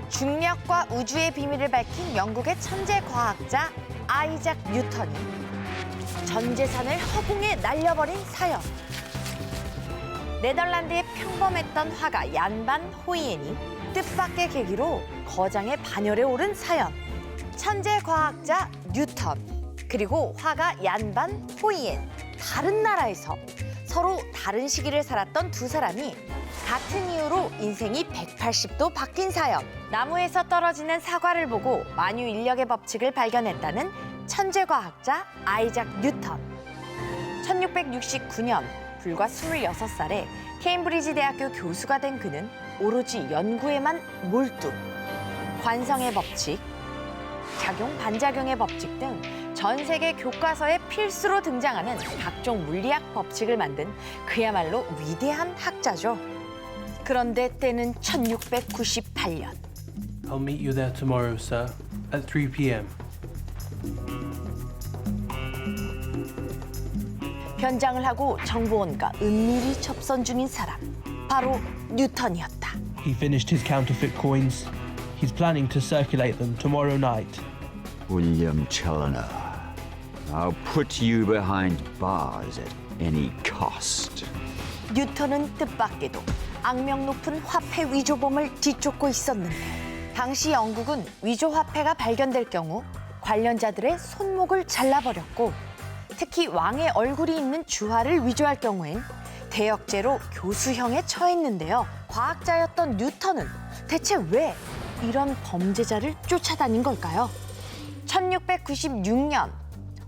중력과 우주의 비밀을 밝힌 영국의 천재 과학자 아이작 뉴턴이 전 재산을 허공에 날려버린 사연. 네덜란드의 평범했던 화가 얀반 호이엔이 뜻밖의 계기로 거장의 반열에 오른 사연. 천재 과학자 뉴턴, 그리고 화가 얀반 호이엔. 다른 나라에서 서로 다른 시기를 살았던 두 사람이 같은 이유로 인생이 180도 바뀐 사연. 나무에서 떨어지는 사과를 보고 만유인력의 법칙을 발견했다는 천재 과학자 아이작 뉴턴. 1669년 불과 26살에 케임브리지 대학교 교수가 된 그는 오로지 연구에만 몰두. 관성의 법칙, 작용 반작용의 법칙 등 전 세계 교과서에 필수로 등장하는 각종 물리학 법칙을 만든 그야말로 위대한 학자죠. 그런데 때는 1698년. I'll meet you there tomorrow, sir, at 3 p.m. 변장을 하고 정보원과 은밀히 접선 중인 사람, 바로 뉴턴이었다. He finished his counterfeit coins. He's planning to circulate them tomorrow night. William Challoner, I'll put you behind bars at any cost. 뉴턴은 뜻밖에도 악명 높은 화폐 위조범을 뒤쫓고 있었는데, 당시 영국은 위조 화폐가 발견될 경우 관련자들의 손목을 잘라버렸고, 특히 왕의 얼굴이 있는 주화를 위조할 경우엔 대역죄로 교수형에 처했는데요. 과학자였던 뉴턴은 대체 왜 이런 범죄자를 쫓아다닌 걸까요? 1696년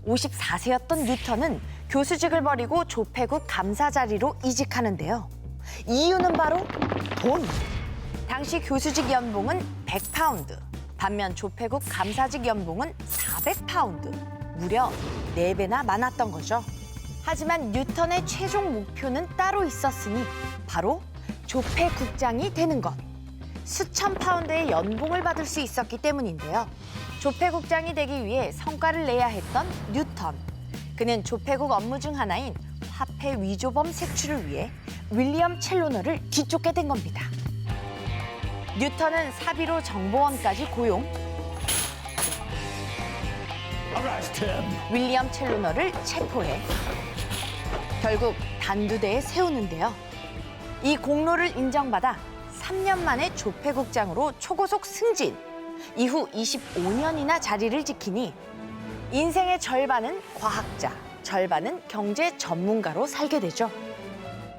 54세였던 뉴턴은 교수직을 버리고 조폐국 감사 자리로 이직하는데요. 이유는 바로 돈. 당시 교수직 연봉은 100파운드, 반면 조폐국 감사직 연봉은 400파운드. 무려 4배나 많았던 거죠. 하지만 뉴턴의 최종 목표는 따로 있었으니 바로 조폐국장이 되는 것. 수천 파운드의 연봉을 받을 수 있었기 때문인데요. 조폐국장이 되기 위해 성과를 내야 했던 뉴턴. 그는 조폐국 업무 중 하나인 화폐 위조범 색출을 위해 윌리엄 첼로너를 뒤쫓게 된 겁니다. 뉴턴은 사비로 정보원까지 고용. 윌리엄 첼로너를 체포해 결국 단두대에 세우는데요. 이 공로를 인정받아 3년 만에 조폐국장으로 초고속 승진. 이후 25년이나 자리를 지키니 인생의 절반은 과학자, 절반은 경제 전문가로 살게 되죠.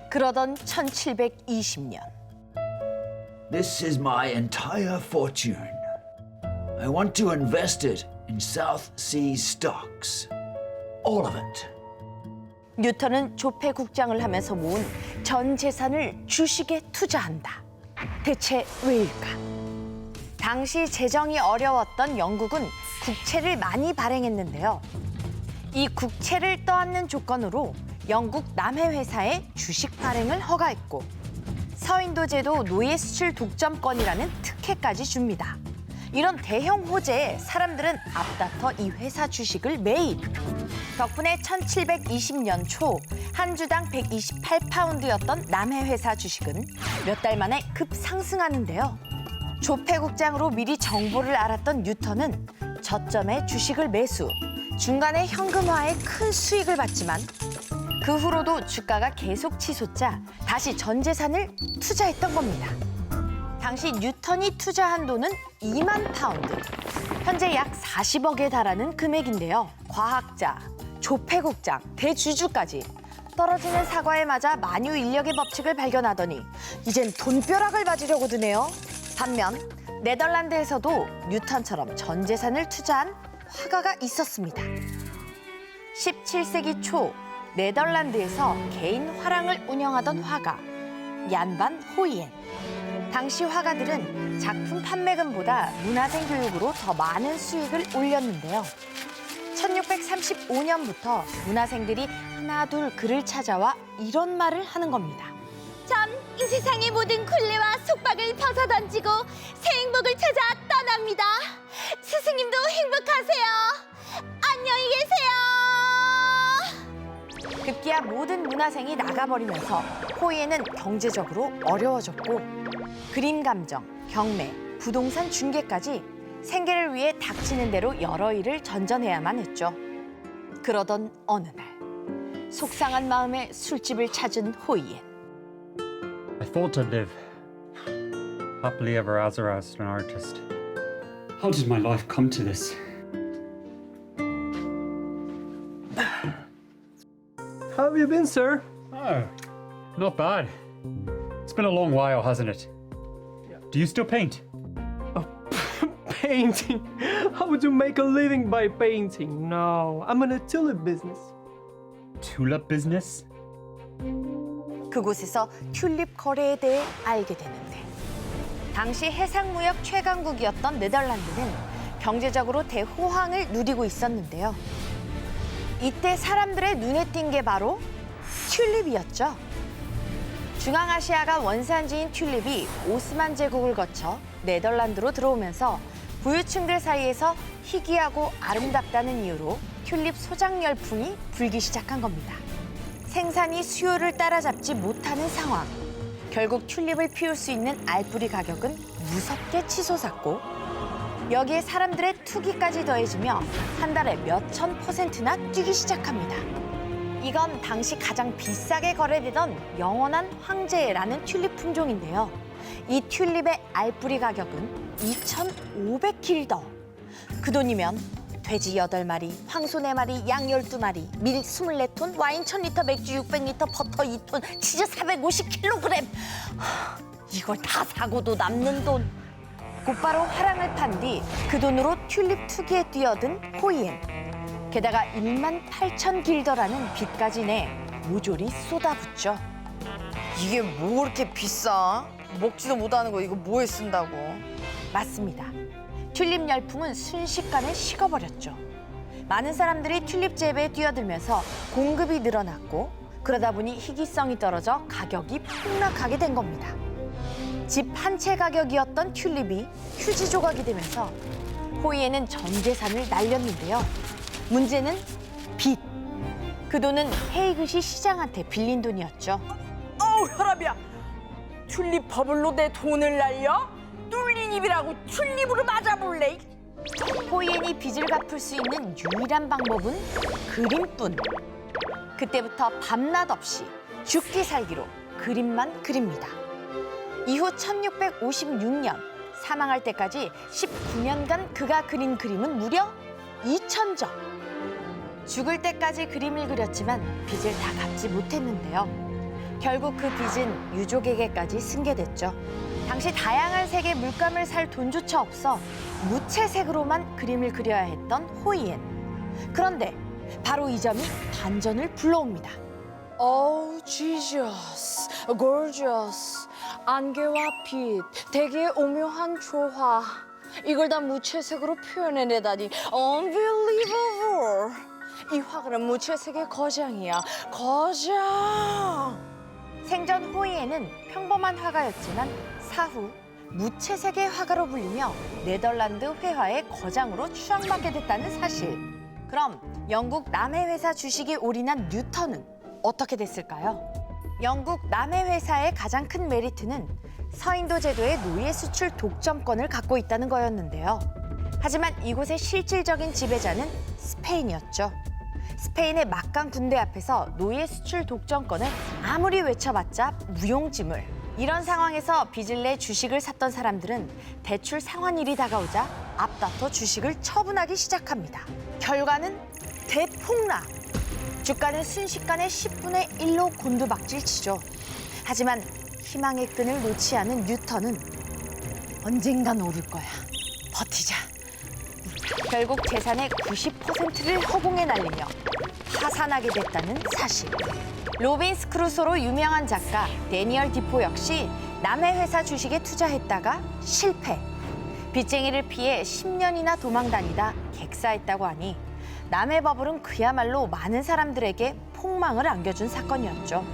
그러던 1720년. This is my entire fortune. I want to invest it in South Sea stocks. All of it. 뉴턴은 조폐국장을 하면서 모은 전 재산을 주식에 투자한다. 대체 왜일까? 당시 재정이 어려웠던 영국은 국채를 많이 발행했는데요. 이 국채를 떠안는 조건으로 영국 남해 회사에 주식 발행을 허가했고, 서인도제도 노예 수출 독점권이라는 특혜까지 줍니다. 이런 대형 호재에 사람들은 앞다퉈 이 회사 주식을 매입. 덕분에 1720년 초 한 주당 128파운드였던 남해 회사 주식은 몇 달 만에 급상승하는데요. 조폐국장으로 미리 정보를 알았던 뉴턴은 저점에 주식을 매수, 중간에 현금화에 큰 수익을 받지만 그 후로도 주가가 계속 치솟자 다시 전 재산을 투자했던 겁니다. 당시 뉴턴이 투자한 돈은 2만 파운드, 현재 약 40억에 달하는 금액인데요. 과학자, 조폐국장, 대주주까지 떨어지는 사과에 맞아 만유인력의 법칙을 발견하더니 이젠 돈벼락을 맞으려고 드네요. 반면 네덜란드에서도 뉴턴처럼 전 재산을 투자한 화가가 있었습니다. 17세기 초 네덜란드에서 개인 화랑을 운영하던 화가 얀반 호이엔. 당시 화가들은 작품 판매금보다 문화생 교육으로 더 많은 수익을 올렸는데요. 1635년부터 문화생들이 하나둘 그를 찾아와 이런 말을 하는 겁니다. 전 이 세상의 모든 굴레와 속박을 벗어던지고 새 행복을 찾아 떠납니다. 스승님도 행복하세요. 안녕히 계세요. 급기야 모든 문화생이 나가버리면서 호이엔은 경제적으로 어려워졌고, 그림 감정, 경매, 부동산 중개까지 생계를 위해 닥치는 대로 여러 일을 전전해야만 했죠. 그러던 어느 날 속상한 마음에 술집을 찾은 호이엔. I thought I'd live happily ever after as an artist. How did my life come to this? How have you been, sir? Oh, not bad. It's been a long while, hasn't it? Do you still paint? Painting? How would you make a living by painting? No, I'm in a tulip business. Tulip business? 그곳에서 튤립 거래에 대해 알게 되는데 당시 해상무역 최강국이었던 네덜란드는 경제적으로 대호황을 누리고 있었는데요. 이때 사람들의 눈에 띈 게 바로 튤립이었죠. 중앙아시아가 원산지인 튤립이 오스만 제국을 거쳐 네덜란드로 들어오면서 부유층들 사이에서 희귀하고 아름답다는 이유로 튤립 소장 열풍이 불기 시작한 겁니다. 생산이 수요를 따라잡지 못하는 상황. 결국 튤립을 피울 수 있는 알뿌리 가격은 무섭게 치솟았고 여기에 사람들의 투기까지 더해지며 한 달에 몇천 %나 뛰기 시작합니다. 이건 당시 가장 비싸게 거래되던 영원한 황제라는 튤립 품종인데요. 이 튤립의 알뿌리 가격은 2,500길더. 그 돈이면 돼지 8마리, 황소 4마리, 양 12마리, 밀 24톤, 와인 1,000리터, 맥주 600리터, 버터 2톤, 치즈 450kg. 이걸 다 사고도 남는 돈. 곧바로 화랑을 판 뒤 그 돈으로 튤립 투기에 뛰어든 호이엔. 게다가 18,000길더라는 빚까지 내 모조리 쏟아붓죠. 이게 뭐 그렇게 비싸? 먹지도 못하는 거 이거 뭐에 쓴다고? 맞습니다. 튤립 열풍은 순식간에 식어버렸죠. 많은 사람들이 튤립 재배에 뛰어들면서 공급이 늘어났고 그러다 보니 희귀성이 떨어져 가격이 폭락하게 된 겁니다. 집 한 채 가격이었던 튤립이 휴지 조각이 되면서 호이에는 전 재산을 날렸는데요. 문제는 빚. 그 돈은 헤이그시 시장한테 빌린 돈이었죠. 어우 혈압이야. 튤립 버블로 내 돈을 날려? 뚫린 입이라고 튤립으로 맞아볼래? 호이엔이 빚을 갚을 수 있는 유일한 방법은 그림뿐. 그때부터 밤낮 없이 죽기 살기로 그림만 그립니다. 이후 1656년 사망할 때까지 19년간 그가 그린 그림은 무려 2,000점. 죽을 때까지 그림을 그렸지만 빚을 다 갚지 못했는데요. 결국 그 빚은 유족에게까지 승계됐죠. 당시 다양한 색의 물감을 살 돈조차 없어 무채색으로만 그림을 그려야 했던 호이엔. 그런데 바로 이 점이 반전을 불러옵니다. 어우 지저스, gorgeous. 안개와 빛, 대기의 오묘한 조화. 이걸 다 무채색으로 표현해내다니 unbelievable. 이 화가는 무채색의 거장이야, 거장. 생전 호이엔은 평범한 화가였지만 사후 무채색의 화가로 불리며 네덜란드 회화의 거장으로 추앙받게 됐다는 사실. 그럼 영국 남해 회사 주식이 올인한 뉴턴은 어떻게 됐을까요? 영국 남해 회사의 가장 큰 메리트는 서인도 제도의 노예 수출 독점권을 갖고 있다는 거였는데요. 하지만 이곳의 실질적인 지배자는 스페인이었죠. 스페인의 막강 군대 앞에서 노예 수출 독점권을 아무리 외쳐봤자 무용지물. 이런 상황에서 빚을 내 주식을 샀던 사람들은 대출 상환일이 다가오자 앞다퉈 주식을 처분하기 시작합니다. 결과는 대폭락. 주가는 순식간에 10분의 1로 곤두박질치죠. 하지만 희망의 끈을 놓지 않은 뉴턴은 언젠간 오를 거야. 버티자. 결국 재산의 90%를 허공에 날리며 파산하게 됐다는 사실. 로빈스 크루소로 유명한 작가 데니얼 디포 역시 남의 회사 주식에 투자했다가 실패. 빚쟁이를 피해 10년이나 도망 다니다 객사했다고 하니 남의 버블은 그야말로 많은 사람들에게 폭망을 안겨준 사건이었죠.